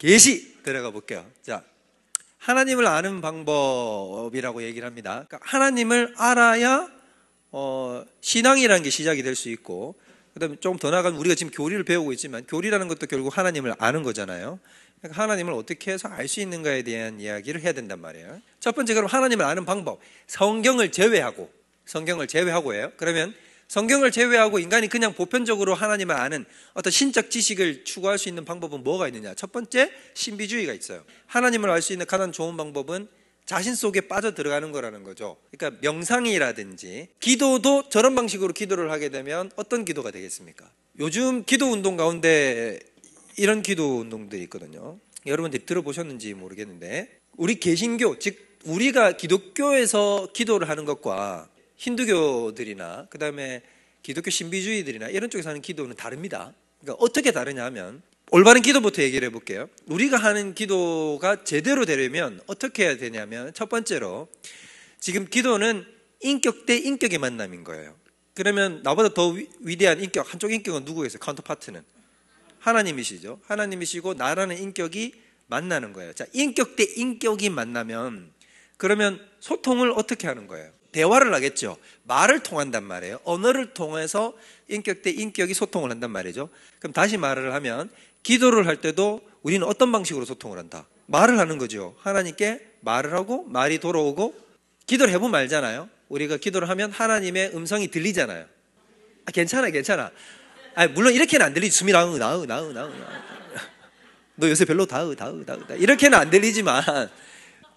계시 들어가 볼게요. 자, 하나님을 아는 방법이라고 얘기를 합니다. 그러니까 하나님을 알아야 신앙이라는 게 시작이 될 수 있고, 그다음에 조금 더 나아가면 우리가 지금 교리를 배우고 있지만 교리라는 것도 결국 하나님을 아는 거잖아요. 그러니까 하나님을 어떻게 해서 알 수 있는가에 대한 이야기를 해야 된단 말이에요. 첫 번째, 그럼 하나님을 아는 방법, 성경을 제외하고예요. 그러면 성경을 제외하고 인간이 그냥 보편적으로 하나님을 아는 어떤 신적 지식을 추구할 수 있는 방법은 뭐가 있느냐? 첫 번째, 신비주의가 있어요. 하나님을 알 수 있는 가장 좋은 방법은 자신 속에 빠져 들어가는 거라는 거죠. 그러니까 명상이라든지 기도도 저런 방식으로 기도를 하게 되면 어떤 기도가 되겠습니까? 요즘 기도 운동 가운데 이런 기도 운동들이 있거든요. 여러분들이 들어보셨는지 모르겠는데, 우리 개신교, 즉 우리가 기독교에서 기도를 하는 것과 힌두교들이나 그 다음에 기독교 신비주의들이나 이런 쪽에서 하는 기도는 다릅니다. 그러니까 어떻게 다르냐 하면, 올바른 기도부터 얘기를 해볼게요. 우리가 하는 기도가 제대로 되려면 어떻게 해야 되냐면, 첫 번째로 지금 기도는 인격 대 인격의 만남인 거예요. 그러면 나보다 더 위대한 인격, 한쪽 인격은 누구겠어요? 카운터파트는 하나님이시죠. 하나님이시고 나라는 인격이 만나는 거예요. 자, 인격 대 인격이 만나면 그러면 소통을 어떻게 하는 거예요? 대화를 하겠죠. 말을 통한단 말이에요. 언어를 통해서 인격 대 인격이 소통을 한단 말이죠. 그럼 다시 말을 하면, 기도를 할 때도 우리는 어떤 방식으로 소통을 한다? 말을 하는 거죠. 하나님께 말을 하고 말이 돌아오고, 기도를 해보면 알잖아요. 우리가 기도를 하면 하나님의 음성이 들리잖아요. 괜찮아. 물론 이렇게는 안 들리지. 수미 나으. 너 요새 별로 다으. 이렇게는 안 들리지만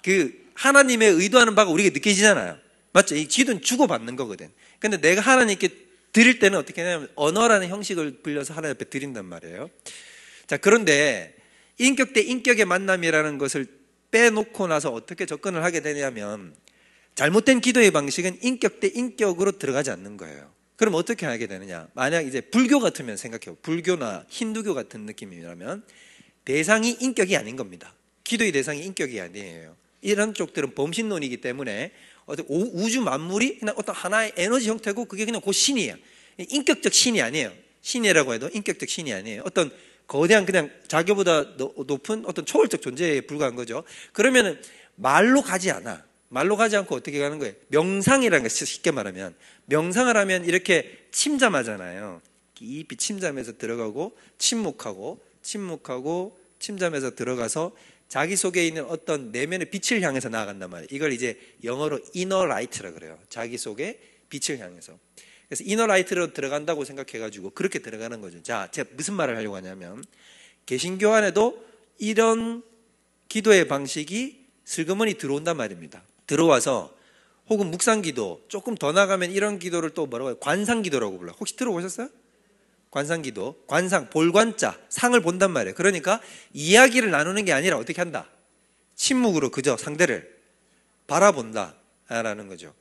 그 하나님의 의도하는 바가 우리에게 느껴지잖아요. 맞죠? 이 기도는 주고받는 거거든. 근데 내가 하나님께 드릴 때는 어떻게 하냐면 언어라는 형식을 빌려서 하나님 앞에 드린단 말이에요. 자, 그런데 인격 대 인격의 만남이라는 것을 빼놓고 나서 어떻게 접근을 하게 되냐면, 잘못된 기도의 방식은 인격 대 인격으로 들어가지 않는 거예요. 그럼 어떻게 하게 되느냐? 만약 이제 불교 같으면 생각해요. 불교나 힌두교 같은 느낌이라면 대상이 인격이 아닌 겁니다. 기도의 대상이 인격이 아니에요. 이런 쪽들은 범신론이기 때문에 우주 만물이 그냥 어떤 하나의 에너지 형태고, 그게 그냥 그 신이에요. 인격적 신이 아니에요. 신이라고 해도 인격적 신이 아니에요. 어떤 거대한 그냥 자기보다 높은 어떤 초월적 존재에 불과한 거죠. 그러면은 말로 가지 않아. 말로 가지 않고 어떻게 가는 거예요? 명상이라는 거, 쉽게 말하면 명상을 하면 이렇게 침잠하잖아요. 깊이 침잠해서 들어가고 침묵하고 침잠해서 들어가서 자기 속에 있는 어떤 내면의 빛을 향해서 나아간단 말이에요. 이걸 이제 영어로 이너 라이트라 그래요. 자기 속에 빛을 향해서. 그래서 이너 라이트로 들어간다고 생각해가지고 그렇게 들어가는 거죠. 자, 제가 무슨 말을 하려고 하냐면, 개신교 안에도 이런 기도의 방식이 슬그머니 들어온단 말입니다. 들어와서, 혹은 묵상기도, 조금 더 나가면 이런 기도를 또 뭐라고 해요? 관상기도라고 불러요. 혹시 들어보셨어요? 관상기도, 관상, 볼관자, 상을 본단 말이에요. 그러니까 이야기를 나누는 게 아니라 어떻게 한다? 침묵으로 그저 상대를 바라본다 라는 거죠.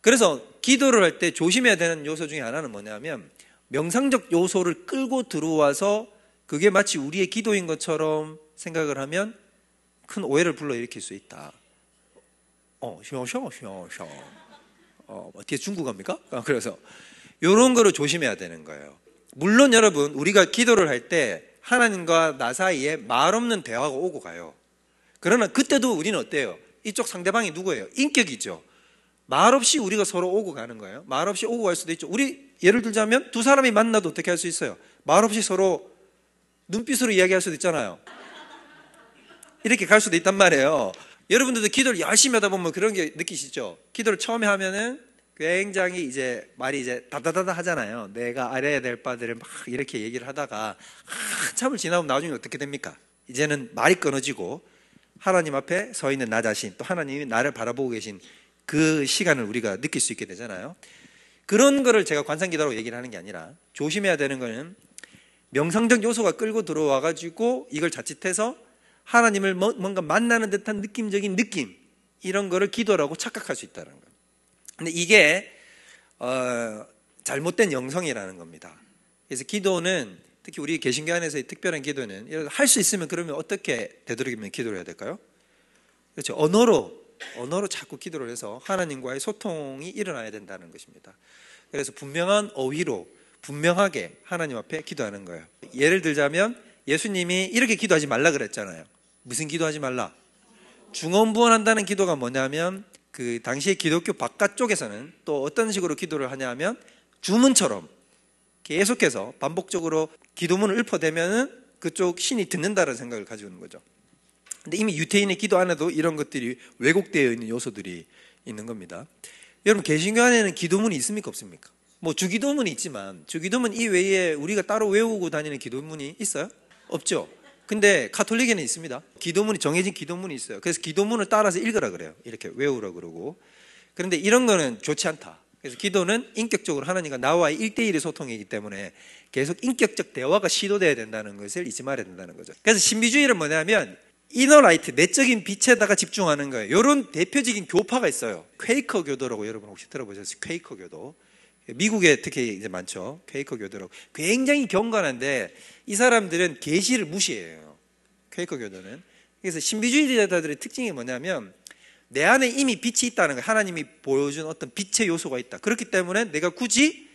그래서 기도를 할 때 조심해야 되는 요소 중에 하나는 뭐냐면, 명상적 요소를 끌고 들어와서 그게 마치 우리의 기도인 것처럼 생각을 하면 큰 오해를 불러일으킬 수 있다. 뒤에 중국어입니까? 그래서 이런 거를 조심해야 되는 거예요. 물론 여러분, 우리가 기도를 할 때 하나님과 나 사이에 말 없는 대화가 오고 가요. 그러나 그때도 우리는 어때요? 이쪽 상대방이 누구예요? 인격이죠. 말 없이 우리가 서로 오고 가는 거예요. 말 없이 오고 갈 수도 있죠. 우리 예를 들자면 두 사람이 만나도 어떻게 할 수 있어요? 말 없이 서로 눈빛으로 이야기할 수도 있잖아요. 이렇게 갈 수도 있단 말이에요. 여러분들도 기도를 열심히 하다 보면 그런 게 느끼시죠? 기도를 처음에 하면은 굉장히 이제 말이 이제 다다다다 하잖아요. 내가 알아야 될 바들을 막 이렇게 얘기를 하다가 한참을 지나면 나중에 어떻게 됩니까? 이제는 말이 끊어지고 하나님 앞에 서 있는 나 자신, 또 하나님이 나를 바라보고 계신 그 시간을 우리가 느낄 수 있게 되잖아요. 그런 거를 제가 관상기도라고 얘기를 하는 게 아니라, 조심해야 되는 거는 명상적 요소가 끌고 들어와 가지고 이걸 자칫해서 하나님을 뭔가 만나는 듯한 느낌적인 느낌, 이런 거를 기도라고 착각할 수 있다는 거예요. 근데 이게 잘못된 영성이라는 겁니다. 그래서 기도는, 특히 우리 개신교 안에서의 특별한 기도는, 할 수 있으면 그러면 어떻게 되도록이면 기도를 해야 될까요? 그렇죠. 언어로 자꾸 기도를 해서 하나님과의 소통이 일어나야 된다는 것입니다. 그래서 분명한 어휘로 분명하게 하나님 앞에 기도하는 거예요. 예를 들자면 예수님이 이렇게 기도하지 말라 그랬잖아요. 무슨 기도하지 말라? 중언부언한다는 기도가 뭐냐면 그 당시에 기독교 바깥쪽에서는 또 어떤 식으로 기도를 하냐면 주문처럼 계속해서 반복적으로 기도문을 읊어대면은 그쪽 신이 듣는다는 생각을 가지고 있는 거죠. 근데 이미 유태인의 기도 안에도 이런 것들이 왜곡되어 있는 요소들이 있는 겁니다. 여러분, 개신교 안에는 기도문이 있습니까, 없습니까? 뭐 주기도문이 있지만 주기도문 이외에 우리가 따로 외우고 다니는 기도문이 있어요? 없죠. 근데 가톨릭에는 있습니다. 기도문이, 정해진 기도문이 있어요. 그래서 기도문을 따라서 읽으라 그래요. 이렇게 외우라 그러고. 그런데 이런 거는 좋지 않다. 그래서 기도는 인격적으로 하나님과 나와의 1대1의 소통이기 때문에 계속 인격적 대화가 시도돼야 된다는 것을 잊지 말아야 된다는 거죠. 그래서 신비주의는 뭐냐면 이너라이트, 내적인 빛에다가 집중하는 거예요. 이런 대표적인 교파가 있어요. 퀘이커 교도라고 여러분 혹시 들어보셨어요? 퀘이커 교도. 미국에 특히 이제 많죠. 퀘이커 교도라고. 굉장히 경건한데 이 사람들은 계시를 무시해요. 퀘이커 교도는. 그래서 신비주의자들의 특징이 뭐냐면 내 안에 이미 빛이 있다는 거예요. 하나님이 보여준 어떤 빛의 요소가 있다. 그렇기 때문에 내가 굳이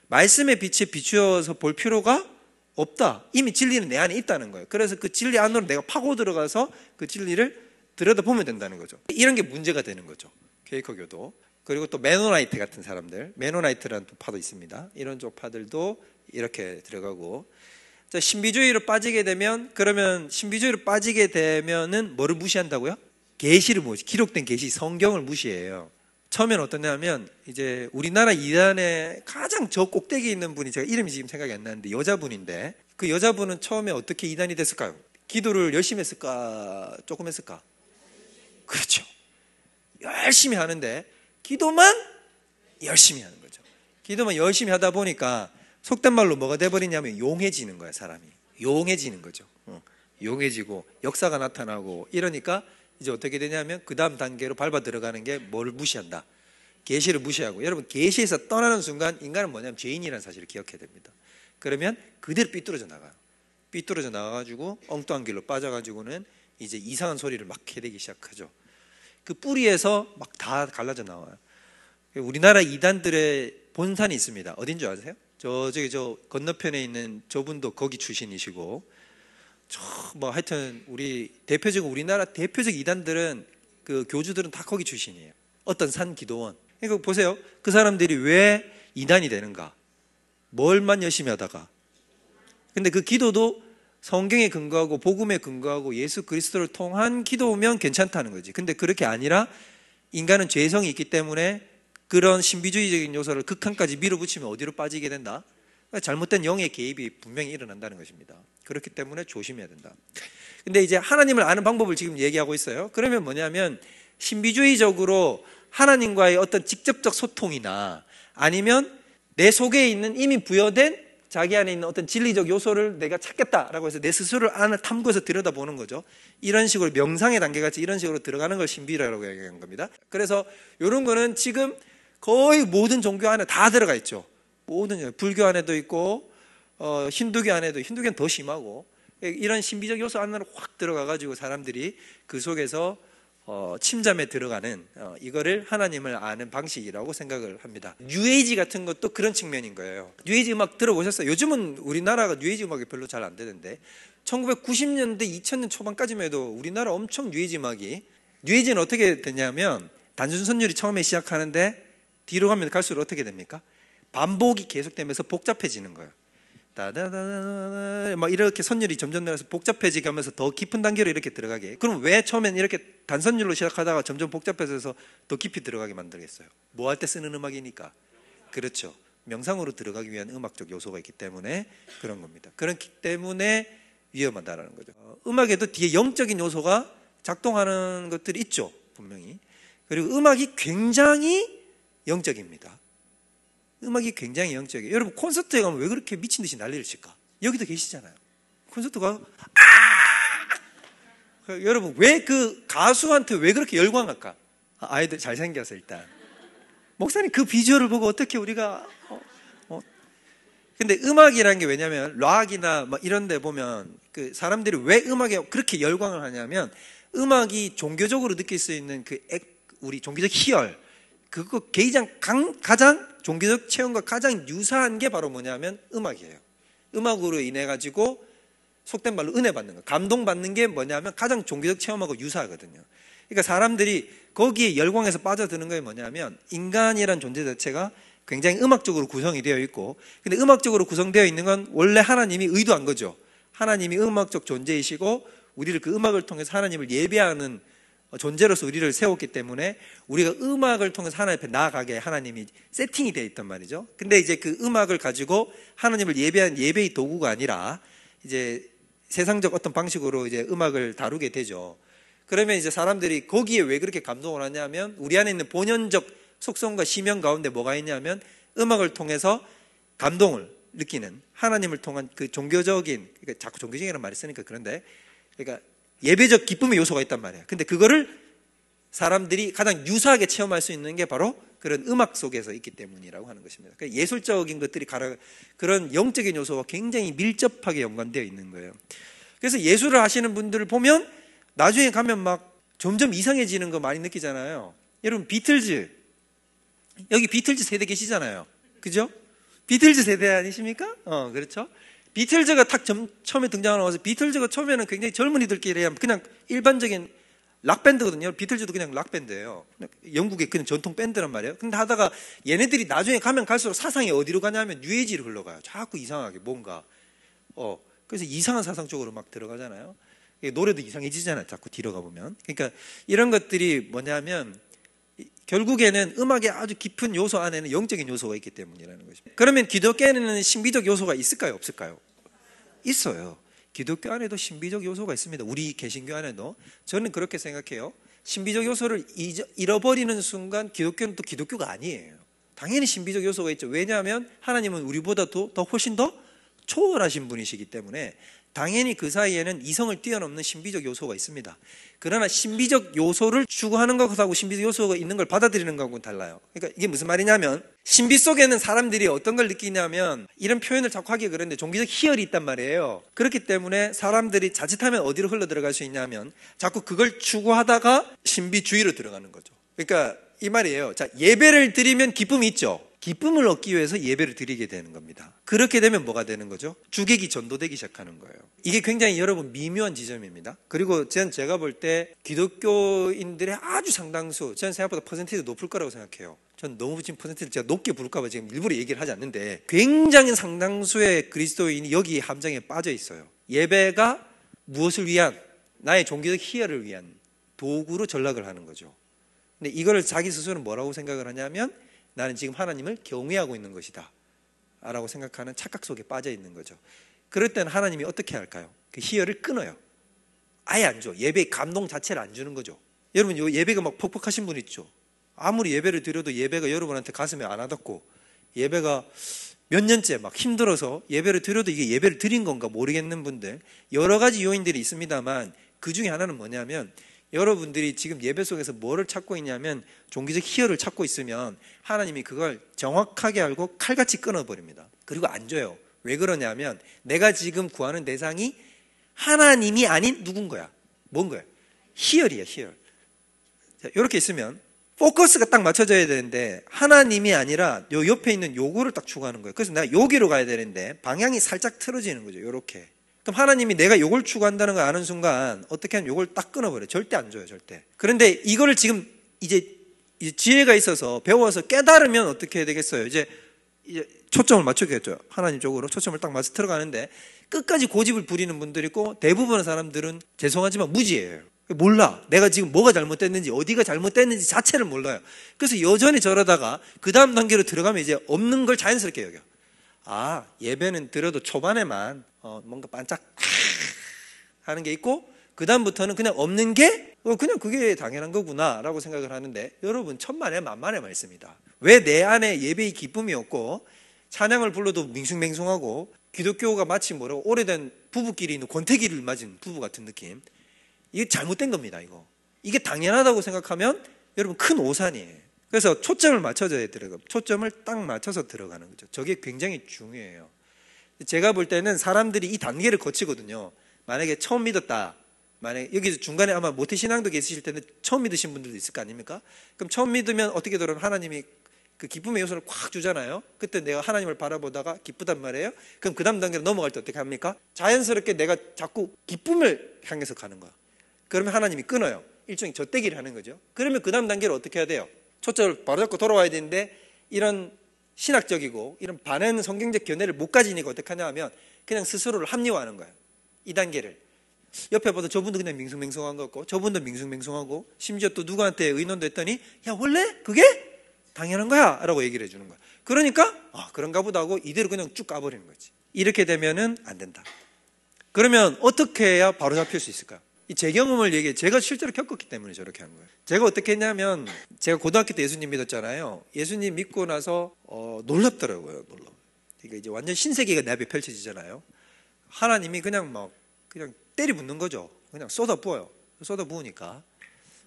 말씀의 빛에 비추어서 볼 필요가 없다. 이미 진리는 내 안에 있다는 거예요. 그래서 그 진리 안으로 내가 파고 들어가서 그 진리를 들여다보면 된다는 거죠. 이런 게 문제가 되는 거죠. 퀘이커 교도. 그리고 또 메노나이트 같은 사람들, 메노나이트라는 또 파도 있습니다. 이런 쪽 파들도 이렇게 들어가고. 자, 신비주의로 빠지게 되면, 그러면 신비주의로 빠지게 되면은 뭐를 무시한다고요? 계시를 무시, 기록된 계시, 성경을 무시해요. 처음에는 어떠냐면 이제 우리나라 이단의 가장 저 꼭대기에 있는 분이, 제가 이름이 지금 생각이 안 나는데 여자분인데, 그 여자분은 처음에 어떻게 이단이 됐을까요? 기도를 열심히 했을까, 조금 했을까? 그렇죠. 열심히 하는데 기도만 열심히 하는 거죠. 기도만 열심히 하다 보니까 속된 말로 뭐가 돼버리냐면 용해지는 거야, 사람이. 용해지는 거죠. 용해지고 역사가 나타나고 이러니까 이제 어떻게 되냐면 그 다음 단계로 밟아 들어가는 게 뭐를 무시한다? 계시를 무시하고. 여러분, 계시에서 떠나는 순간 인간은 뭐냐면 죄인이라는 사실을 기억해야 됩니다. 그러면 그대로 삐뚤어져 나가요. 삐뚤어져 나가가지고 엉뚱한 길로 빠져가지고는 이제 이상한 소리를 막 해대기 시작하죠. 그 뿌리에서 막 다 갈라져 나와요. 우리나라 이단들의 본산이 있습니다. 어딘 줄 아세요? 저기 저 건너편에 있는 저분도 거기 출신이시고, 뭐 하여튼 우리 대표적인 우리나라 대표적 이단들은 그 교주들은 다 거기 출신이에요. 어떤 산 기도원. 그러니까 보세요. 그 사람들이 왜 이단이 되는가? 뭘만 열심히 하다가. 근데 그 기도도 성경에 근거하고 복음에 근거하고 예수 그리스도를 통한 기도면 괜찮다는 거지. 근데 그렇게 아니라 인간은 죄성이 있기 때문에 그런 신비주의적인 요소를 극한까지 밀어붙이면 어디로 빠지게 된다? 잘못된 영의 개입이 분명히 일어난다는 것입니다. 그렇기 때문에 조심해야 된다. 근데 이제 하나님을 아는 방법을 지금 얘기하고 있어요. 그러면 뭐냐면 신비주의적으로 하나님과의 어떤 직접적 소통이나 아니면 내 속에 있는 이미 부여된 자기 안에 있는 어떤 진리적 요소를 내가 찾겠다라고 해서 내 스스로를 안을 탐구해서 들여다보는 거죠. 이런 식으로 명상의 단계같이 이런 식으로 들어가는 걸 신비라고 얘기하는 겁니다. 그래서 이런 거는 지금 거의 모든 종교 안에 다 들어가 있죠. 모든, 불교 안에도 있고 힌두교 안에도, 힌두교는 더 심하고, 이런 신비적 요소 안으로 확 들어가가지고 사람들이 그 속에서 침잠에 들어가는 이거를 하나님을 아는 방식이라고 생각을 합니다. 뉴에이지 같은 것도 그런 측면인 거예요. 뉴에이지 음악 들어보셨어요? 요즘은 우리나라가 뉴에이지 음악이 별로 잘 안 되는데 1990년대 2000년 초반까지만 해도 우리나라 엄청 뉴에이지 음악이, 뉴에이지는 어떻게 되냐면 단순선율이 처음에 시작하는데 뒤로 가면 갈수록 어떻게 됩니까? 반복이 계속되면서 복잡해지는 거예요. 따다다다다 막 이렇게 선율이 점점 내려서 복잡해지게 하면서 더 깊은 단계로 이렇게 들어가게. 그럼 왜 처음엔 이렇게 단선율로 시작하다가 점점 복잡해져서 더 깊이 들어가게 만들겠어요? 뭐 할 때 쓰는 음악이니까. 그렇죠. 명상으로 들어가기 위한 음악적 요소가 있기 때문에 그런 겁니다. 그렇기 때문에 위험하다라는 거죠. 음악에도 뒤에 영적인 요소가 작동하는 것들이 있죠, 분명히. 그리고 음악이 굉장히 영적입니다. 음악이 굉장히 영적이에요. 여러분, 콘서트에 가면 왜 그렇게 미친 듯이 난리를 칠까? 여기도 계시잖아요. 콘서트 가고 여러분, 왜 그 가수한테 왜 그렇게 열광할까? 아이들 잘생겨서. 일단 목사님 그 비주얼을 보고 어떻게 우리가 근데 음악이라는 게 왜냐면 락이나 막 이런 데 보면 그 사람들이 왜 음악에 그렇게 열광을 하냐면 음악이 종교적으로 느낄 수 있는 우리 종교적 희열, 그거 가장 종교적 체험과 가장 유사한 게 바로 뭐냐면 음악이에요. 음악으로 인해 가지고 속된 말로 은혜 받는 거. 감동받는 게 뭐냐면 가장 종교적 체험하고 유사하거든요. 그러니까 사람들이 거기에 열광해서 빠져드는 게 뭐냐면 인간이란 존재 자체가 굉장히 음악적으로 구성이 되어 있고, 근데 음악적으로 구성되어 있는 건 원래 하나님이 의도한 거죠. 하나님이 음악적 존재이시고 우리를 그 음악을 통해서 하나님을 예배하는 존재로서 우리를 세웠기 때문에 우리가 음악을 통해서 하나님 앞에 나아가게 하나님이 세팅이 되어 있단 말이죠. 근데 이제 그 음악을 가지고 하나님을 예배한 예배의 도구가 아니라 이제 세상적 어떤 방식으로 이제 음악을 다루게 되죠. 그러면 이제 사람들이 거기에 왜 그렇게 감동을 하냐면 우리 안에 있는 본연적 속성과 심연 가운데 뭐가 있냐면 음악을 통해서 감동을 느끼는 하나님을 통한 그 종교적인, 그러니까 자꾸 종교적이라는 말을 쓰니까 그런데, 그러니까 예배적 기쁨의 요소가 있단 말이에요. 근데 그거를 사람들이 가장 유사하게 체험할 수 있는 게 바로 그런 음악 속에서 있기 때문이라고 하는 것입니다. 그러니까 예술적인 것들이 그런 영적인 요소와 굉장히 밀접하게 연관되어 있는 거예요. 그래서 예술을 하시는 분들을 보면 나중에 가면 막 점점 이상해지는 거 많이 느끼잖아요. 여러분 비틀즈, 여기 비틀즈 세대 계시잖아요. 그죠? 비틀즈 세대 아니십니까? 그렇죠. 비틀즈가 딱 처음에 등장하면서 비틀즈가 처음에는 굉장히 젊은이들끼리 그냥 일반적인 락밴드거든요. 비틀즈도 그냥 락밴드예요. 영국의 그냥 전통 밴드란 말이에요. 근데 하다가 얘네들이 나중에 가면 갈수록 사상이 어디로 가냐면 뉴에이지로 흘러가요. 자꾸 이상하게 뭔가 그래서 이상한 사상 쪽으로 막 들어가잖아요. 노래도 이상해지잖아요. 자꾸 뒤로 가보면. 그러니까 이런 것들이 뭐냐면 결국에는 음악의 아주 깊은 요소 안에는 영적인 요소가 있기 때문이라는 것입니다. 그러면 기독교에는 신비적 요소가 있을까요? 없을까요? 있어요. 기독교 안에도 신비적 요소가 있습니다. 우리 개신교 안에도. 저는 그렇게 생각해요. 신비적 요소를 잃어버리는 순간 기독교는 또 기독교가 아니에요. 당연히 신비적 요소가 있죠. 왜냐하면 하나님은 우리보다 더 훨씬 더 초월하신 분이시기 때문에 당연히 그 사이에는 이성을 뛰어넘는 신비적 요소가 있습니다. 그러나 신비적 요소를 추구하는 것하고 신비적 요소가 있는 걸 받아들이는 것하고는 달라요. 그러니까 이게 무슨 말이냐면 신비 속에는 사람들이 어떤 걸 느끼냐면, 이런 표현을 자꾸 하기 그런데 종교적 희열이 있단 말이에요. 그렇기 때문에 사람들이 자칫하면 어디로 흘러 들어갈 수 있냐면 자꾸 그걸 추구하다가 신비주의로 들어가는 거죠. 그러니까 이 말이에요. 자, 예배를 드리면 기쁨이 있죠. 기쁨을 얻기 위해서 예배를 드리게 되는 겁니다. 그렇게 되면 뭐가 되는 거죠? 주객이 전도되기 시작하는 거예요. 이게 굉장히 여러분 미묘한 지점입니다. 그리고 제가 볼 때 기독교인들의 아주 상당수, 저는 생각보다 퍼센티지가 높을 거라고 생각해요. 전 너무 지금 퍼센티지를 제가 높게 부를까 봐 지금 일부러 얘기를 하지 않는데, 굉장히 상당수의 그리스도인이 여기 함정에 빠져 있어요. 예배가 무엇을 위한, 나의 종교적 희열을 위한 도구로 전락을 하는 거죠. 근데 이거를 자기 스스로는 뭐라고 생각을 하냐면 나는 지금 하나님을 경외하고 있는 것이다 라고 생각하는 착각 속에 빠져 있는 거죠. 그럴 때는 하나님이 어떻게 할까요? 그 희열을 끊어요. 아예 안 줘. 예배의 감동 자체를 안 주는 거죠. 여러분 예배가 막 퍽퍽하신 분 있죠. 아무리 예배를 드려도 예배가 여러분한테 가슴에 안 와닿고, 예배가 몇 년째 막 힘들어서 예배를 드려도 이게 예배를 드린 건가 모르겠는 분들, 여러 가지 요인들이 있습니다만 그 중에 하나는 뭐냐면, 여러분들이 지금 예배 속에서 뭐를 찾고 있냐면 종교적 희열을 찾고 있으면 하나님이 그걸 정확하게 알고 칼같이 끊어버립니다. 그리고 안 줘요. 왜 그러냐면 내가 지금 구하는 대상이 하나님이 아닌 누군가야. 뭔 거야? 희열이야, 희열. 자, 이렇게 있으면 포커스가 딱 맞춰져야 되는데 하나님이 아니라 요 옆에 있는 요거를 딱 추구하는 거예요. 그래서 내가 여기로 가야 되는데 방향이 살짝 틀어지는 거죠. 요렇게. 그럼 하나님이 내가 요걸 추구한다는 걸 아는 순간 어떻게 하면 요걸 딱 끊어버려요. 절대 안 줘요, 절대. 그런데 이거를 지금 이제 지혜가 있어서 배워서 깨달으면 어떻게 해야 되겠어요? 이제 초점을 맞추겠죠. 하나님 쪽으로 초점을 딱 맞춰 들어가는데 끝까지 고집을 부리는 분들이 있고, 대부분의 사람들은 죄송하지만 무지예요. 몰라. 내가 지금 뭐가 잘못됐는지, 어디가 잘못됐는지 자체를 몰라요. 그래서 여전히 저러다가 그 다음 단계로 들어가면 이제 없는 걸 자연스럽게 여겨. 아, 예배는 들어도 초반에만 뭔가 반짝 하는 게 있고, 그 다음부터는 그냥 없는 게 그냥 그게 당연한 거구나 라고 생각을 하는데, 여러분 천만에 만만의 말씀이다. 왜 내 안에 예배의 기쁨이 없고 찬양을 불러도 밍숭맹숭하고 기독교가 마치 뭐라고 오래된 부부끼리 있는 권태기를 맞은 부부 같은 느낌, 이게 잘못된 겁니다. 이게 당연하다고 생각하면 여러분 큰 오산이에요. 그래서 초점을 맞춰줘야 들어가. 초점을 딱 맞춰서 들어가는 거죠. 저게 굉장히 중요해요. 제가 볼 때는 사람들이 이 단계를 거치거든요. 만약에 처음 믿었다. 만약에 여기 중간에 아마 모태신앙도 계실 텐데 처음 믿으신 분들도 있을 거 아닙니까? 그럼 처음 믿으면 어떻게 들어요? 하나님이 그 기쁨의 요소를 꽉 주잖아요. 그때 내가 하나님을 바라보다가 기쁘단 말이에요. 그럼 그 다음 단계로 넘어갈 때 어떻게 합니까? 자연스럽게 내가 자꾸 기쁨을 향해서 가는 거야. 그러면 하나님이 끊어요. 일종의 젖대기를 하는 거죠. 그러면 그 다음 단계로 어떻게 해야 돼요? 초점을 바로 잡고 돌아와야 되는데 이런 신학적이고 이런 반은 성경적 견해를 못 가지니까 어떻게 하냐 하면 그냥 스스로를 합리화하는 거예요. 이 단계를. 옆에 봐도 저분도 그냥 밍숭맹숭한 것 같고 저분도 밍숭맹숭하고 심지어 또 누구한테 의논도 했더니 야 원래 그게 당연한 거야 라고 얘기를 해주는 거야. 그러니까 그런가 보다 하고 이대로 그냥 쭉 가버리는 거지. 이렇게 되면은 안 된다. 그러면 어떻게 해야 바로 잡힐 수 있을까요? 제 경험을 얘기해. 제가 실제로 겪었기 때문에 저렇게 한 거예요. 제가 어떻게 했냐면 제가 고등학교 때 예수님 믿었잖아요. 예수님 믿고 나서 놀랍더라고요. 그러니까 이제 완전 신세계가 내 앞에 펼쳐지잖아요. 하나님이 그냥 때리 붓는 거죠. 그냥 쏟아 부어요. 쏟아 부으니까.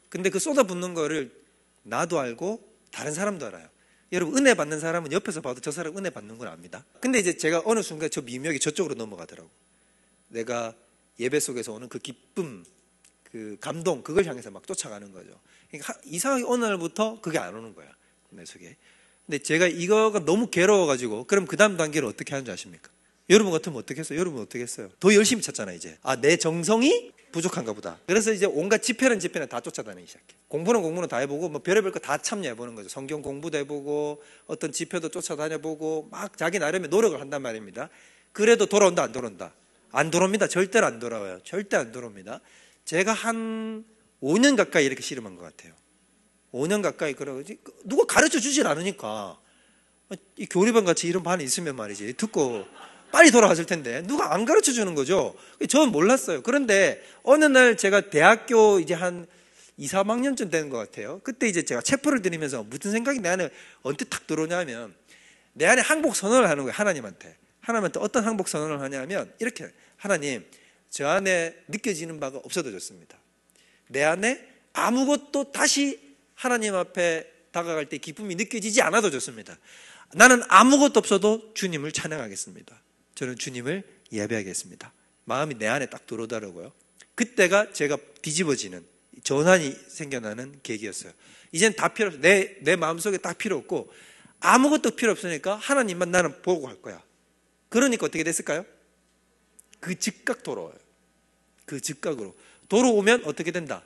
근데 그 쏟아 붓는 거를 나도 알고 다른 사람도 알아요. 여러분 은혜 받는 사람은 옆에서 봐도 저 사람 은혜 받는 걸 압니다. 근데 이제 제가 어느 순간 저 미묘하게 저쪽으로 넘어가더라고. 내가 예배 속에서 오는 그 기쁨, 그 감동, 그걸 향해서 막 쫓아가는 거죠. 그러니까 이상하게 어느 날부터 그게 안 오는 거야, 내 속에. 근데 제가 이거가 너무 괴로워가지고, 그럼 그 다음 단계를 어떻게 하는지 아십니까? 여러분 같으면 어떻게 했어요? 여러분 어떻게 했어요? 더 열심히 찾잖아, 이제. 내 정성이 부족한가 보다. 그래서 이제 온갖 집회는 다 쫓아다니기 시작해. 공부는 다 해보고, 별의별 거 다 참여해보는 거죠. 성경 공부도 해보고, 어떤 집회도 쫓아다녀보고, 막 자기 나름의 노력을 한단 말입니다. 그래도 돌아온다, 안 돌아온다? 안 돌아옵니다. 절대로 안 돌아와요. 절대 안 돌아옵니다. 제가 한 5년 가까이 이렇게 씨름한 것 같아요. 5년 가까이 그러지 누가 가르쳐 주질 않으니까 이 교리반 같이 이런 반이 있으면 말이지 듣고 빨리 돌아갔을 텐데 누가 안 가르쳐 주는 거죠. 저는 몰랐어요. 그런데 어느 날 제가 대학교 이제 한 2, 3학년쯤 되는 것 같아요. 그때 이제 제가 체포를 드리면서 무슨 생각이 내 안에 언뜻 탁 들어오냐면 내 안에 항복 선언을 하는 거예요. 하나님한테 어떤 항복 선언을 하냐면 이렇게 하나님 저 안에 느껴지는 바가 없어졌습니다. 내 안에 아무것도 다시 하나님 앞에 다가갈 때 기쁨이 느껴지지 않아도 좋습니다. 나는 아무것도 없어도 주님을 찬양하겠습니다. 저는 주님을 예배하겠습니다. 마음이 내 안에 딱 들어오더라고요. 그때가 제가 뒤집어지는 전환이 생겨나는 계기였어요. 이젠 다 필요 없어. 내 마음속에 딱 필요 없고 아무것도 필요 없으니까 하나님만 나는 보고 갈 거야. 그러니까 어떻게 됐을까요? 그 즉각 돌아와요. 그 즉각으로 돌아오면 어떻게 된다?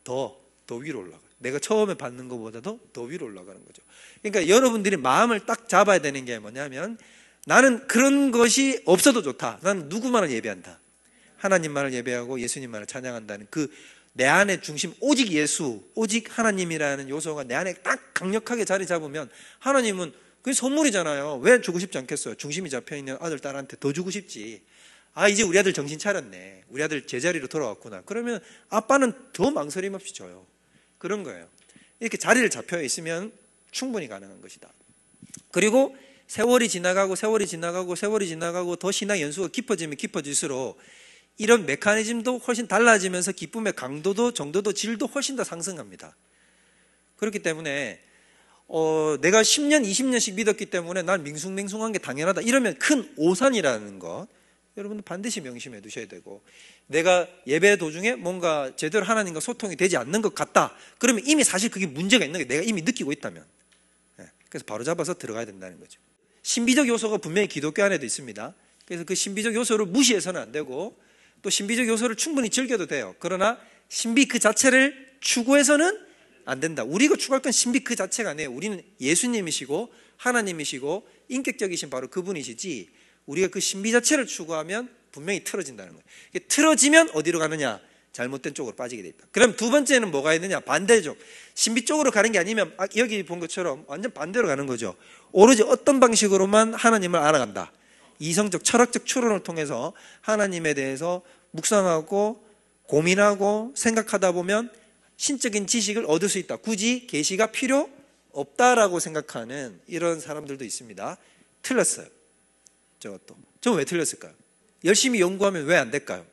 더 위로 올라가요. 내가 처음에 받는 것보다도 더 위로 올라가는 거죠. 그러니까 여러분들이 마음을 딱 잡아야 되는 게 뭐냐면 나는 그런 것이 없어도 좋다. 나는 누구만을 예배한다. 하나님만을 예배하고 예수님만을 찬양한다는 그 내 안의 중심 오직 예수, 오직 하나님이라는 요소가 내 안에 딱 강력하게 자리 잡으면 하나님은 그게 선물이잖아요. 왜 주고 싶지 않겠어요? 중심이 잡혀있는 아들, 딸한테 더 주고 싶지. 이제 우리 아들 정신 차렸네. 우리 아들 제자리로 돌아왔구나. 그러면 아빠는 더 망설임 없이 줘요. 그런 거예요. 이렇게 자리를 잡혀 있으면 충분히 가능한 것이다. 그리고 세월이 지나가고 더 신앙 연수가 깊어지면 깊어질수록 이런 메커니즘도 훨씬 달라지면서 기쁨의 강도도 정도도 질도 훨씬 더 상승합니다. 그렇기 때문에 내가 10년, 20년씩 믿었기 때문에 난 밍숭맹숭한 게 당연하다. 이러면 큰 오산이라는 것 여러분들 반드시 명심해 두셔야 되고, 내가 예배 도중에 뭔가 제대로 하나님과 소통이 되지 않는 것 같다. 그러면 이미 사실 그게 문제가 있는 게 내가 이미 느끼고 있다면, 그래서 바로 잡아서 들어가야 된다는 거죠. 신비적 요소가 분명히 기독교 안에도 있습니다. 그래서 그 신비적 요소를 무시해서는 안 되고 또 신비적 요소를 충분히 즐겨도 돼요. 그러나 신비 그 자체를 추구해서는 안 된다. 우리가 추구할 건 신비 그 자체가 아니에요. 우리는 예수님이시고 하나님이시고 인격적이신 바로 그분이시지, 우리가 그 신비 자체를 추구하면 분명히 틀어진다는 거예요. 틀어지면 어디로 가느냐? 잘못된 쪽으로 빠지게 돼 있다. 그럼 두 번째는 뭐가 있느냐? 반대쪽. 신비 쪽으로 가는 게 아니면 여기 본 것처럼 완전 반대로 가는 거죠. 오로지 어떤 방식으로만 하나님을 알아간다. 이성적 철학적 추론을 통해서 하나님에 대해서 묵상하고 고민하고 생각하다 보면 신적인 지식을 얻을 수 있다. 굳이 계시가 필요 없다라고 생각하는 이런 사람들도 있습니다. 틀렸어요. 저것도. 저는 왜 틀렸을까요? 열심히 연구하면 왜 안 될까요?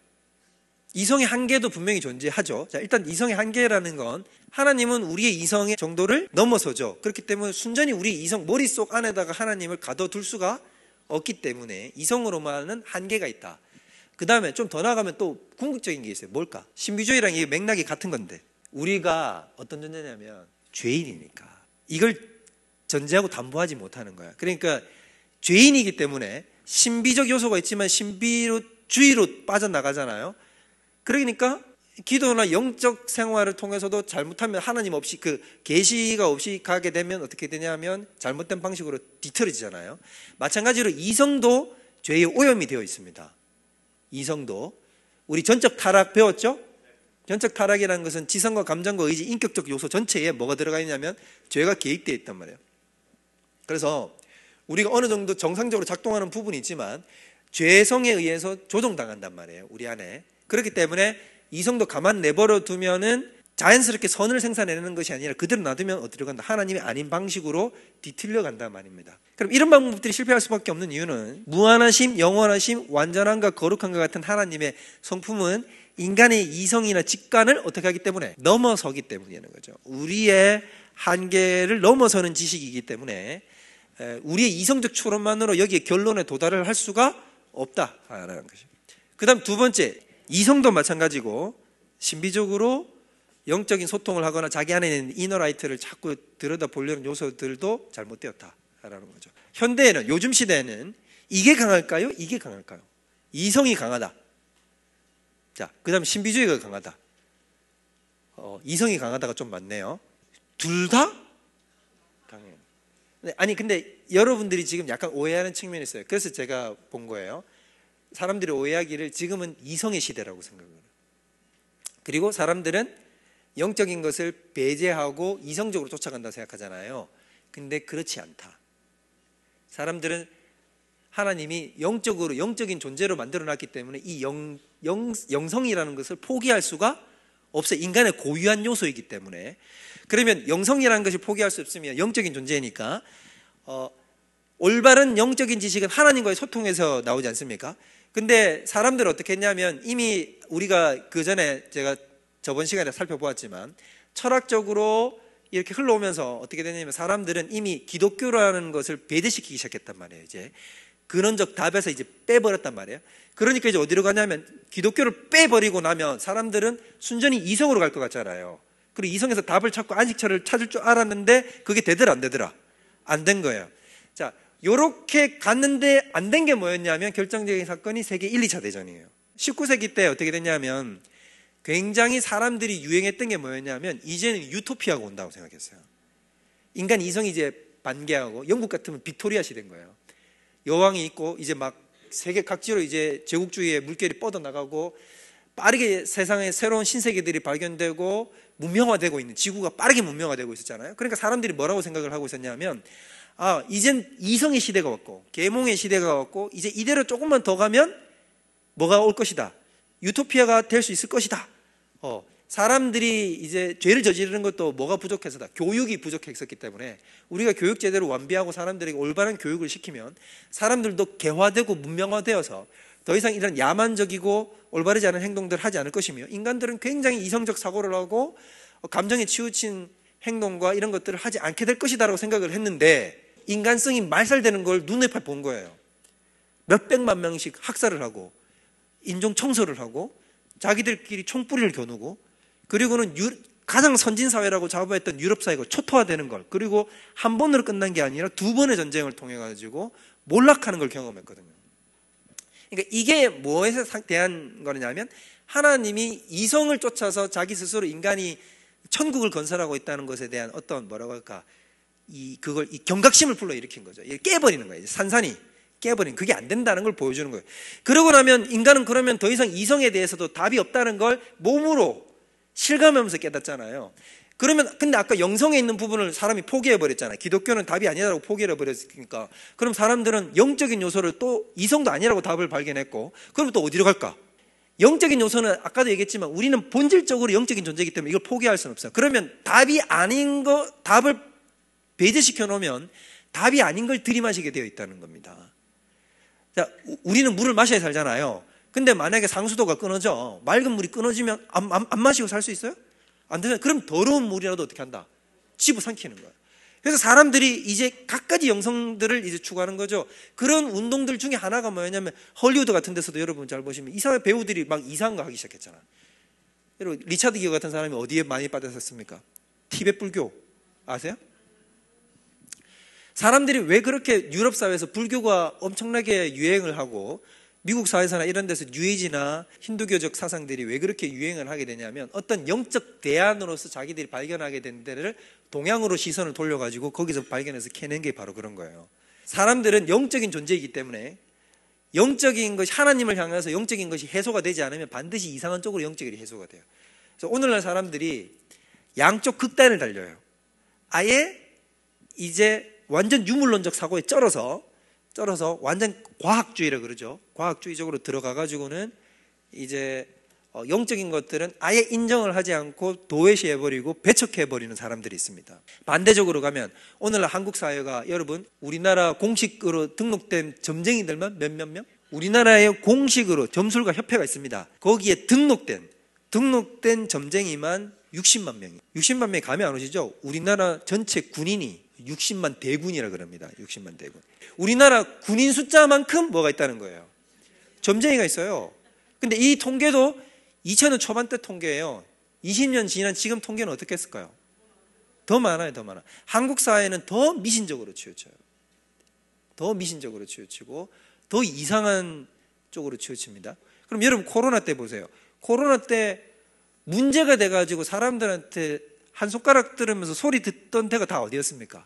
이성의 한계도 분명히 존재하죠. 자, 일단 이성의 한계라는 건 하나님은 우리의 이성의 정도를 넘어서죠. 그렇기 때문에 순전히 우리 이성 머릿속 안에다가 하나님을 가둬둘 수가 없기 때문에 이성으로만은 한계가 있다. 그 다음에 좀 더 나가면 또 궁극적인 게 있어요. 뭘까? 신비주의랑 이 맥락이 같은 건데, 우리가 어떤 존재냐면 죄인이니까 이걸 전제하고 담보하지 못하는 거야. 그러니까 죄인이기 때문에 신비적 요소가 있지만 신비주의로 빠져나가잖아요. 그러니까 기도나 영적 생활을 통해서도 잘못하면 하나님 없이 그 계시가 없이 가게 되면 어떻게 되냐면 잘못된 방식으로 뒤틀어지잖아요. 마찬가지로 이성도 죄의 오염이 되어 있습니다. 이성도 우리 전적 타락 배웠죠? 전적 타락이라는 것은 지성과 감정과 의지, 인격적 요소 전체에 뭐가 들어가 있냐면 죄가 개입되어 있단 말이에요. 그래서 우리가 어느 정도 정상적으로 작동하는 부분이 있지만 죄성에 의해서 조종당한단 말이에요, 우리 안에. 그렇기 때문에 이성도 가만 내버려 두면은 자연스럽게 선을 생산해내는 것이 아니라 그대로 놔두면 어디로 간다? 하나님이 아닌 방식으로 뒤틀려 간단 말입니다. 그럼 이런 방법들이 실패할 수밖에 없는 이유는 무한하심, 영원하심, 완전함과 거룩함과 같은 하나님의 성품은 인간의 이성이나 직관을 어떻게 하기 때문에 넘어서기 때문이라는 거죠. 우리의 한계를 넘어서는 지식이기 때문에 우리의 이성적 추론만으로 여기에 결론에 도달을 할 수가 없다라는 것이죠. 그 다음 두 번째, 이성도 마찬가지고 신비적으로 영적인 소통을 하거나 자기 안에 있는 이너라이트를 자꾸 들여다보려는 요소들도 잘못되었다라는 거죠. 현대에는, 요즘 시대에는 이게 강할까요? 이게 강할까요? 이성이 강하다. 자, 그 다음에 신비주의가 강하다. 이성이 강하다가 좀 많네요. 둘 다 강해요. 아니, 근데 여러분들이 지금 약간 오해하는 측면이 있어요. 그래서 제가 본 거예요. 사람들이 오해하기를 지금은 이성의 시대라고 생각을 해요. 그리고 사람들은 영적인 것을 배제하고 이성적으로 쫓아간다고 생각하잖아요. 근데 그렇지 않다. 사람들은 하나님이 영적으로, 영적인 존재로 만들어놨기 때문에 이 영성이라는 것을 포기할 수가 없어요. 인간의 고유한 요소이기 때문에. 그러면 영성이라는 것을 포기할 수 없으면 영적인 존재니까 올바른 영적인 지식은 하나님과의 소통에서 나오지 않습니까? 근데 사람들은 어떻게 했냐면 이미 우리가 그 전에 제가 저번 시간에 살펴보았지만 철학적으로 이렇게 흘러오면서 어떻게 되냐면 사람들은 이미 기독교라는 것을 배제시키기 시작했단 말이에요. 이제 근원적 답에서 이제 빼버렸단 말이에요. 그러니까 이제 어디로 가냐면 기독교를 빼버리고 나면 사람들은 순전히 이성으로 갈 것 같잖아요. 그리고 이성에서 답을 찾고 안식처를 찾을 줄 알았는데 그게 되더라 안 되더라? 안 된 거예요. 자, 요렇게 갔는데 안 된 게 뭐였냐면 결정적인 사건이 세계 1, 2차 대전이에요. 19세기 때 어떻게 됐냐면 굉장히 사람들이 유행했던 게 뭐였냐면 이제는 유토피아가 온다고 생각했어요. 인간 이성이 이제 반개하고 영국 같으면 빅토리아 시대인 거예요. 여왕이 있고 이제 막 세계 각지로 이제 제국주의의 물결이 뻗어나가고 빠르게 세상에 새로운 신세계들이 발견되고 문명화되고 있는, 지구가 빠르게 문명화되고 있었잖아요. 그러니까 사람들이 뭐라고 생각을 하고 있었냐면 이젠 이성의 시대가 왔고 계몽의 시대가 왔고 이제 이대로 조금만 더 가면 뭐가 올 것이다. 유토피아가 될 수 있을 것이다. 사람들이 이제 죄를 저지르는 것도 뭐가 부족해서다. 교육이 부족했었기 때문에 우리가 교육 제대로 완비하고 사람들에게 올바른 교육을 시키면 사람들도 개화되고 문명화되어서 더 이상 이런 야만적이고 올바르지 않은 행동들을 하지 않을 것이며 인간들은 굉장히 이성적 사고를 하고 감정에 치우친 행동과 이런 것들을 하지 않게 될 것이다라고 생각을 했는데 인간성이 말살되는 걸 눈앞에 본 거예요. 몇백만 명씩 학살을 하고 인종 청소를 하고 자기들끼리 총뿌리를 겨누고 그리고는 가장 선진사회라고 자부했던 유럽사회가 초토화되는 걸, 그리고 한 번으로 끝난 게 아니라 두 번의 전쟁을 통해 가지고 몰락하는 걸 경험했거든요. 그러니까 이게 뭐에서 대한 거냐면 하나님이 이성을 쫓아서 자기 스스로 인간이 천국을 건설하고 있다는 것에 대한 어떤 뭐라고 할까 이 경각심을 불러일으킨 거죠. 깨버리는 거예요. 산산이 깨버린, 그게 안 된다는 걸 보여주는 거예요. 그러고 나면 인간은 그러면 더 이상 이성에 대해서도 답이 없다는 걸 몸으로 실감하면서 깨닫잖아요. 그러면 근데 아까 영성에 있는 부분을 사람이 포기해버렸잖아요. 기독교는 답이 아니라고 포기해버렸으니까 그럼 사람들은 영적인 요소를 또 이성도 아니라고 답을 발견했고 그럼 또 어디로 갈까? 영적인 요소는 아까도 얘기했지만 우리는 본질적으로 영적인 존재이기 때문에 이걸 포기할 수는 없어요. 그러면 답이 아닌 거, 답을 배제시켜 놓으면 답이 아닌 걸 들이마시게 되어 있다는 겁니다. 자, 우리는 물을 마셔야 살잖아요. 근데 만약에 상수도가 끊어져, 맑은 물이 끊어지면 안 마시고 살 수 있어요? 안 되잖아요. 그럼 더러운 물이라도 어떻게 한다? 집어삼키는 거예요. 그래서 사람들이 이제 갖가지 영성들을 이제 추구하는 거죠. 그런 운동들 중에 하나가 뭐냐면 헐리우드 같은 데서도 여러분 잘 보시면 이상한 배우들이 막 이상한 거 하기 시작했잖아. 여러분 리차드 기어 같은 사람이 어디에 많이 빠졌었습니까? 티베트 불교 아세요? 사람들이 왜 그렇게 유럽 사회에서 불교가 엄청나게 유행을 하고 미국 사회에서나 이런 데서 뉴에이지나 힌두교적 사상들이 왜 그렇게 유행을 하게 되냐면 어떤 영적 대안으로서 자기들이 발견하게 된 데를 동양으로 시선을 돌려가지고 거기서 발견해서 캐낸 게 바로 그런 거예요. 사람들은 영적인 존재이기 때문에 영적인 것이 하나님을 향해서 영적인 것이 해소가 되지 않으면 반드시 이상한 쪽으로 영적이 해소가 돼요. 그래서 오늘날 사람들이 양쪽 극단을 달려요. 아예 이제 완전 유물론적 사고에 쩔어서 완전 과학주의라 그러죠. 과학주의적으로 들어가 가지고는 이제 영적인 것들은 아예 인정을 하지 않고 도외시해버리고 배척해버리는 사람들이 있습니다. 반대적으로 가면 오늘날 한국 사회가 여러분 우리나라 공식으로 등록된 점쟁이들만 몇몇 명? 우리나라에 공식으로 점술가 협회가 있습니다. 거기에 등록된 점쟁이만 60만 명이. 60만 명이 감이 안 오시죠? 우리나라 전체 군인이 60만 대군이라 그럽니다. 60만 대군. 우리나라 군인 숫자만큼 뭐가 있다는 거예요. 점쟁이가 있어요. 근데 이 통계도 2000년 초반대 통계예요. 20년 지난 지금 통계는 어떻게 했을까요? 더 많아요, 더 많아. 한국 사회는 더 미신적으로 치우쳐요. 더 미신적으로 치우치고 더 이상한 쪽으로 치우칩니다. 그럼 여러분 코로나 때 보세요. 코로나 때 문제가 돼가지고 사람들한테 한 손가락 들으면서 소리 듣던 데가 다 어디였습니까?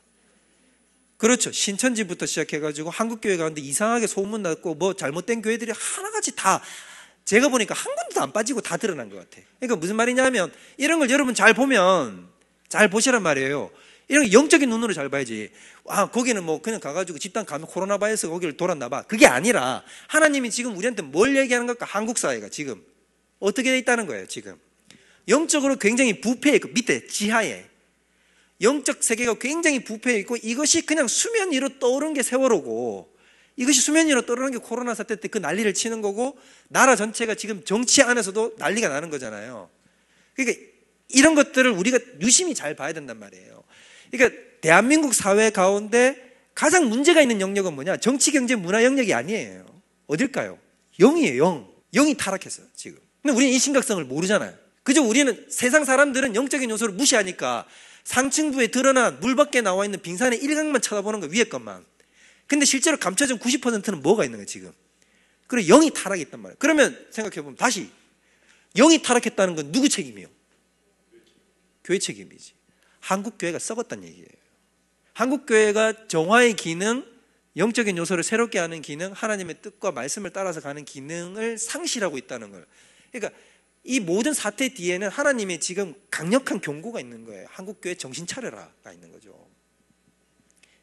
그렇죠. 신천지부터 시작해가지고 한국교회 가운데 이상하게 소문났고 뭐 잘못된 교회들이 하나같이 다 제가 보니까 한 군데도 안 빠지고 다 드러난 것 같아요. 그러니까 무슨 말이냐면 이런 걸 여러분 잘 보면 잘 보시란 말이에요. 이런 거 영적인 눈으로 잘 봐야지. 아, 거기는 뭐 그냥 가가지고 집단 가면 코로나 바이러스 거기를 돌았나 봐. 그게 아니라 하나님이 지금 우리한테 뭘 얘기하는 걸까? 한국 사회가 지금 어떻게 돼 있다는 거예요. 지금 영적으로 굉장히 부패해 있고 밑에 지하에 영적 세계가 굉장히 부패해 있고 이것이 그냥 수면 위로 떠오른 게 세월호고 이것이 수면 위로 떠오르는 게 코로나 사태 때 그 난리를 치는 거고 나라 전체가 지금 정치 안에서도 난리가 나는 거잖아요. 그러니까 이런 것들을 우리가 유심히 잘 봐야 된단 말이에요. 그러니까 대한민국 사회 가운데 가장 문제가 있는 영역은 뭐냐? 정치, 경제, 문화 영역이 아니에요. 어딜까요? 영이에요. 영이 타락했어요 지금. 근데 우리는 이 심각성을 모르잖아요. 그저 우리는 세상 사람들은 영적인 요소를 무시하니까 상층부에 드러난 물 밖에 나와 있는 빙산의 일각만 쳐다보는 거, 위에 것만. 근데 실제로 감춰진 90%는 뭐가 있는 거예요 지금. 그래, 영이 타락했단 말이에요. 그러면 생각해보면 다시 영이 타락했다는 건 누구 책임이에요? 교회 책임이지. 한국교회가 썩었다는 얘기예요. 한국교회가 정화의 기능, 영적인 요소를 새롭게 하는 기능, 하나님의 뜻과 말씀을 따라서 가는 기능을 상실하고 있다는 거예요. 그러니까 이 모든 사태 뒤에는 하나님의 지금 강력한 경고가 있는 거예요. 한국교회 정신 차려라가 있는 거죠.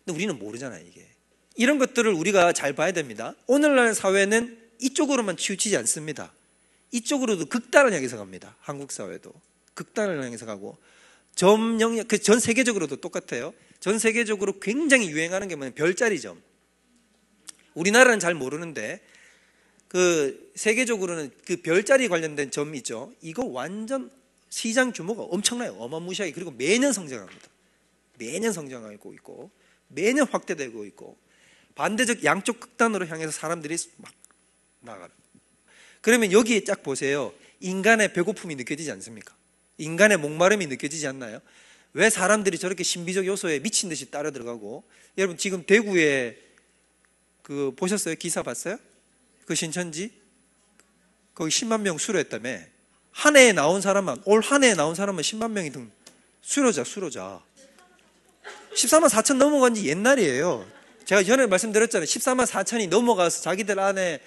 근데 우리는 모르잖아요 이게. 이런 것들을 우리가 잘 봐야 됩니다. 오늘날 사회는 이쪽으로만 치우치지 않습니다. 이쪽으로도 극단을 향해서 갑니다. 한국 사회도 극단을 향해서 가고 전 세계적으로도 똑같아요. 전 세계적으로 굉장히 유행하는 게 뭐냐면 별자리 점. 우리나라는 잘 모르는데 그 세계적으로는 그 별자리 관련된 점이 있죠. 이거 완전 시장 규모가 엄청나요. 어마무시하게. 그리고 매년 성장합니다. 매년 성장하고 있고 매년 확대되고 있고 반대적 양쪽 극단으로 향해서 사람들이 막 나가요. 그러면 여기에 쫙 보세요. 인간의 배고픔이 느껴지지 않습니까? 인간의 목마름이 느껴지지 않나요? 왜 사람들이 저렇게 신비적 요소에 미친 듯이 따라 들어가고. 여러분 지금 대구에 그 보셨어요? 기사 봤어요? 그 신천지 거기 10만 명 수료했다며. 한 해에 나온 사람만, 올 한 해에 나온 사람만 10만 명이 등 수료자 14만 4천 넘어간 지 옛날이에요. 제가 전에 말씀드렸잖아요. 14만 4천이 넘어가서 자기들 안에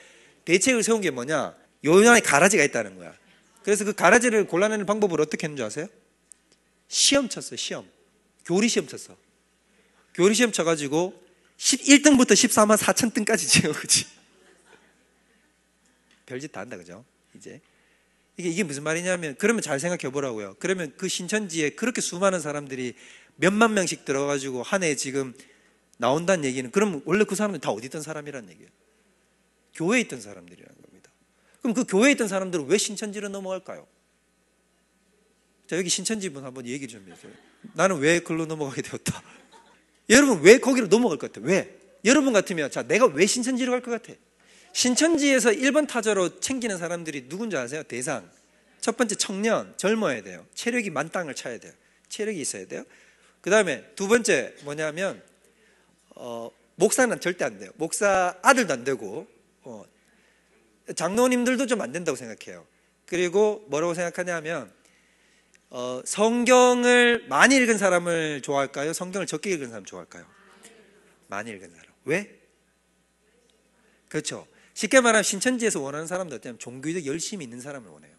대책을 세운 게 뭐냐? 요 안에 가라지가 있다는 거야. 그래서 그 가라지를 골라내는 방법을 어떻게 했는 줄 아세요? 시험 쳤어요. 시험. 교리 시험 쳤어. 교리 시험 쳐가지고 1등부터 14만 4천 등까지 지은 거지. 별짓 다 한다, 그죠? 이제 이게 무슨 말이냐면, 그러면 잘 생각해 보라고요. 그러면 그 신천지에 그렇게 수많은 사람들이 몇만 명씩 들어가지고 한 해 지금 나온다는 얘기는, 그럼 원래 그 사람들 다 어디 있던 사람이라는 얘기예요? 교회에 있던 사람들이라는 겁니다. 그럼 그 교회에 있던 사람들은 왜 신천지로 넘어갈까요? 자, 여기 신천지 분 한번 얘기 좀 해주세요. 나는 왜 글로 넘어가게 되었다. 여러분 왜 거기로 넘어갈 것 같아요? 왜? 여러분 같으면 자, 내가 왜 신천지로 갈 것 같아? 신천지에서 1번 타자로 챙기는 사람들이 누군지 아세요? 대상. 첫 번째 청년, 젊어야 돼요. 체력이 만땅을 차야 돼요. 체력이 있어야 돼요. 그 다음에 두 번째 뭐냐면 목사는 절대 안 돼요. 목사 아들도 안 되고, 장로님들도 좀 안 된다고 생각해요. 그리고 뭐라고 생각하냐면, 성경을 많이 읽은 사람을 좋아할까요? 성경을 적게 읽은 사람 좋아할까요? 많이 읽은 사람. 왜? 그렇죠. 쉽게 말하면 신천지에서 원하는 사람들 어때요? 종교적 열심히 있는 사람을 원해요.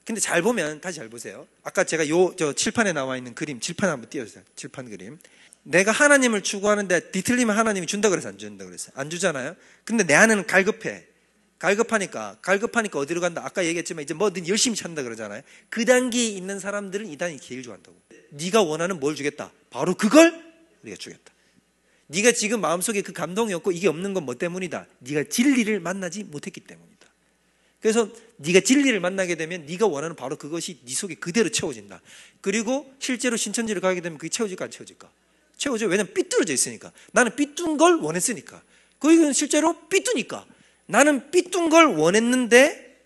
근데 잘 보면, 다시 잘 보세요. 아까 제가 저 칠판에 나와 있는 그림, 칠판 한번 띄워주세요. 칠판 그림. 내가 하나님을 추구하는데 뒤틀리면 하나님이 준다 그래서 안 준다 그랬어요. 안 주잖아요. 근데 내 안에는 갈급해. 갈급하니까 어디로 간다? 아까 얘기했지만 이제 뭐든 열심히 찾는다 그러잖아요. 그 단계에 있는 사람들은 이 단계 제일 좋아한다고. 네가 원하는 뭘 주겠다? 바로 그걸 우리가 주겠다. 네가 지금 마음속에 그 감동이 없고 이게 없는 건 뭐 때문이다? 네가 진리를 만나지 못했기 때문이다. 그래서 네가 진리를 만나게 되면 네가 원하는 바로 그것이 네 속에 그대로 채워진다. 그리고 실제로 신천지를 가게 되면 그게 채워질까 안 채워질까? 채워져. 왜냐면 삐뚤어져 있으니까. 나는 삐뚤은 걸 원했으니까. 거기는 실제로 삐뚤니까. 나는 삐뚤은 걸 원했는데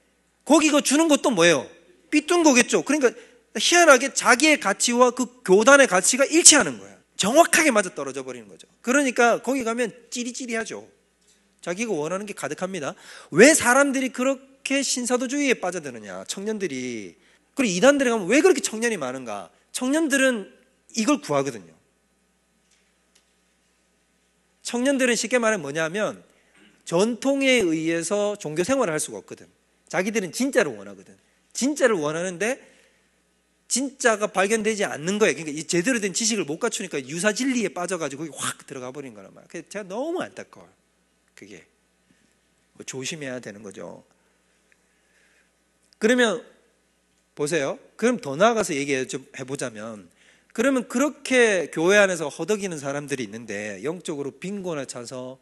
거기가 주는 것도 뭐예요? 삐뚤은 거겠죠. 그러니까 희한하게 자기의 가치와 그 교단의 가치가 일치하는 거야. 정확하게 맞아 떨어져 버리는 거죠. 그러니까 거기 가면 찌리찌리하죠. 자기가 원하는 게 가득합니다. 왜 사람들이 그렇게 신사도주의에 빠져드느냐? 청년들이. 그리고 이단들에 가면 왜 그렇게 청년이 많은가? 청년들은 이걸 구하거든요. 청년들은 쉽게 말하면 뭐냐면 전통에 의해서 종교 생활을 할 수가 없거든. 자기들은 진짜를 원하거든. 진짜를 원하는데 진짜가 발견되지 않는 거예요. 그러니까 제대로 된 지식을 못 갖추니까 유사 진리에 빠져가지고 거기 확 들어가 버린 거란 말이에요. 그래서 제가 너무 안타까워요. 그게 조심해야 되는 거죠. 그러면 보세요. 그럼 더 나아가서 얘기 좀 해보자면, 그러면 그렇게 교회 안에서 허덕이는 사람들이 있는데 영적으로 빈곤에 차서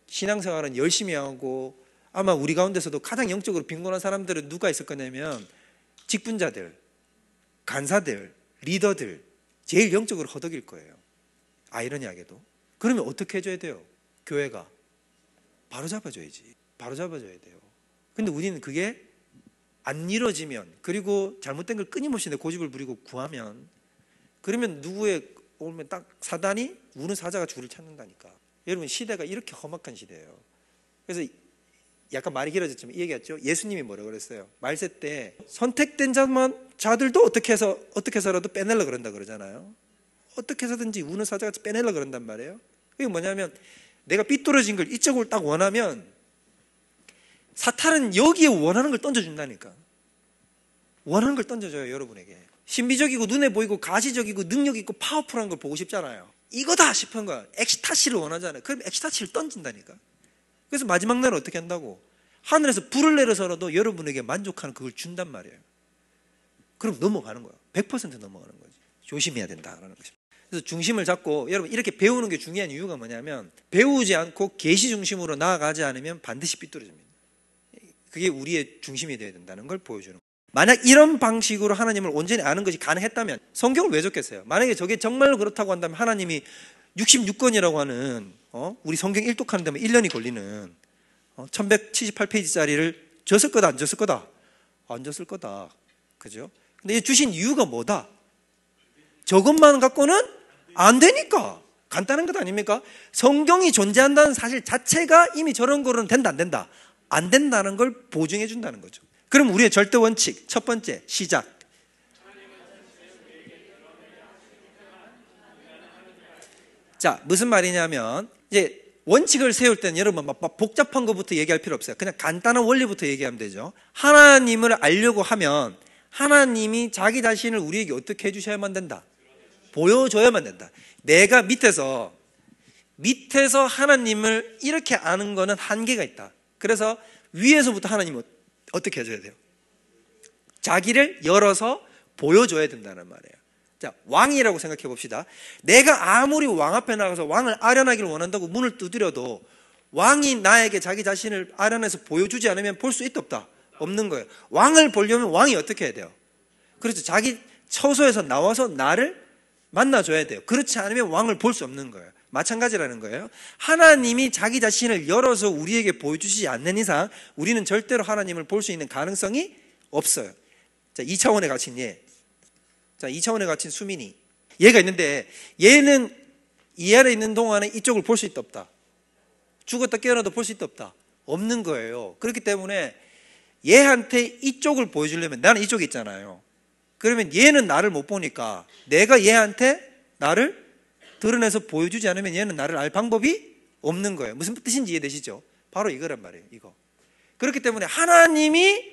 신앙생활은 열심히 하고, 아마 우리 가운데서도 가장 영적으로 빈곤한 사람들은 누가 있을 거냐면 직분자들, 간사들, 리더들, 제일 영적으로 허덕일 거예요. 아이러니하게도. 그러면 어떻게 해줘야 돼요? 교회가 바로잡아줘야지. 바로잡아줘야 돼요. 근데 우리는 그게 안 이루어지면, 그리고 잘못된 걸 끊임없이 내 고집을 부리고 구하면, 그러면 누구의 오면 딱 사단이 우는 사자가 줄을 찾는다니까. 여러분, 시대가 이렇게 험악한 시대예요. 그래서 약간 말이 길어졌지만 이 얘기했죠. 예수님이 뭐라고 그랬어요? 말세 때 선택된 자들도 어떻게 해서라도 빼내려 그런다 그러잖아요. 어떻게 해서든지 우는 사자같이 빼내려 그런단 말이에요. 그게 뭐냐면 내가 삐뚤어진 걸 이쪽을 딱 원하면 사탄은 여기에 원하는 걸 던져준다니까. 원하는 걸 던져줘요, 여러분에게. 신비적이고 눈에 보이고 가시적이고 능력 있고 파워풀한 걸 보고 싶잖아요. 이거다 싶은 거야. 엑스타시를 원하잖아요. 그럼 엑스타시를 던진다니까. 그래서 마지막 날은 어떻게 한다고? 하늘에서 불을 내려서라도 여러분에게 만족하는 그걸 준단 말이에요. 그럼 넘어가는 거야. 100% 넘어가는 거지. 조심해야 된다라는 것입니다. 그래서 중심을 잡고, 여러분 이렇게 배우는 게 중요한 이유가 뭐냐면, 배우지 않고 계시 중심으로 나아가지 않으면 반드시 삐뚤어집니다. 그게 우리의 중심이 되어야 된다는 걸 보여주는 거예요. 만약 이런 방식으로 하나님을 온전히 아는 것이 가능했다면 성경을 왜 적겠어요? 만약에 저게 정말로 그렇다고 한다면 하나님이 66권이라고 하는 우리 성경 일독하는 데만 1년이 걸리는 1178페이지짜리를 줬을 거다 안 줬을 거다? 안 줬을 거다. 그죠? 근데 주신 이유가 뭐다? 저것만 갖고는 안 되니까. 간단한 것 아닙니까? 성경이 존재한다는 사실 자체가 이미 저런 거로는 된다 안 된다? 안 된다는 걸 보증해 준다는 거죠. 그럼 우리의 절대 원칙, 첫 번째, 시작. 자, 무슨 말이냐면, 이제 원칙을 세울 때는 여러분 막 복잡한 것부터 얘기할 필요 없어요. 그냥 간단한 원리부터 얘기하면 되죠. 하나님을 알려고 하면 하나님이 자기 자신을 우리에게 어떻게 해주셔야만 된다? 보여줘야만 된다. 내가 밑에서 하나님을 이렇게 아는 거는 한계가 있다. 그래서 위에서부터 하나님은 어떻게 해줘야 돼요? 자기를 열어서 보여줘야 된다는 말이에요. 자, 왕이라고 생각해 봅시다. 내가 아무리 왕 앞에 나가서 왕을 아련하기를 원한다고 문을 두드려도 왕이 나에게 자기 자신을 아련해서 보여주지 않으면 볼 수 있다 없다? 없는 거예요. 왕을 보려면 왕이 어떻게 해야 돼요? 그렇죠. 자기 처소에서 나와서 나를 만나줘야 돼요. 그렇지 않으면 왕을 볼 수 없는 거예요. 마찬가지라는 거예요. 하나님이 자기 자신을 열어서 우리에게 보여주시지 않는 이상 우리는 절대로 하나님을 볼 수 있는 가능성이 없어요. 자, 2차원에 갇힌 얘. 자, 2차원에 갇힌 수민이. 얘가 있는데 얘는 이 안에 있는 동안에 이쪽을 볼 수 있다 없다? 죽었다 깨어나도 볼 수 있다 없다? 없는 거예요. 그렇기 때문에 얘한테 이쪽을 보여주려면 나는 이쪽에 있잖아요. 그러면 얘는 나를 못 보니까 내가 얘한테 나를 드러내서 보여주지 않으면 얘는 나를 알 방법이 없는 거예요. 무슨 뜻인지 이해되시죠? 바로 이거란 말이에요. 이거. 그렇기 때문에 하나님이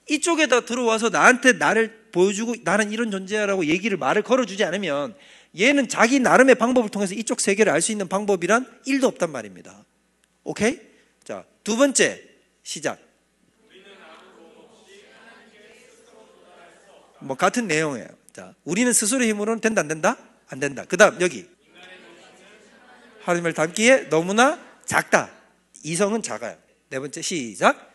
이쪽에다 들어와서 나한테 나를 보여주고 나는 이런 존재야라고 말을 걸어주지 않으면 얘는 자기 나름의 방법을 통해서 이쪽 세계를 알 수 있는 방법이란 1도 없단 말입니다. 오케이? 자, 두 번째 시작. 뭐 같은 내용이에요. 자, 우리는 스스로의 힘으로는 된다 안 된다? 안 된다. 그 다음 여기 하나님을 닮기에 너무나 작다. 이성은 작아요. 네 번째 시작.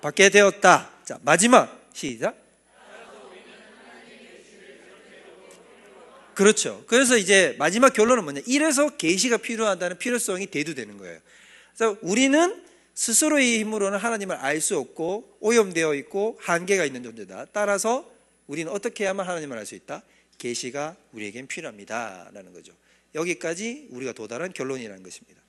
받게 되었다. 자, 마지막 시작. 그렇죠. 그래서 이제 마지막 결론은 뭐냐? 이래서 계시가 필요하다는 필요성이 대두되는 거예요. 그래서 우리는 스스로의 힘으로는 하나님을 알 수 없고 오염되어 있고 한계가 있는 존재다. 따라서 우리는 어떻게 해야만 하나님을 알 수 있다? 계시가 우리에겐 필요합니다라는 거죠. 여기까지 우리가 도달한 결론이라는 것입니다.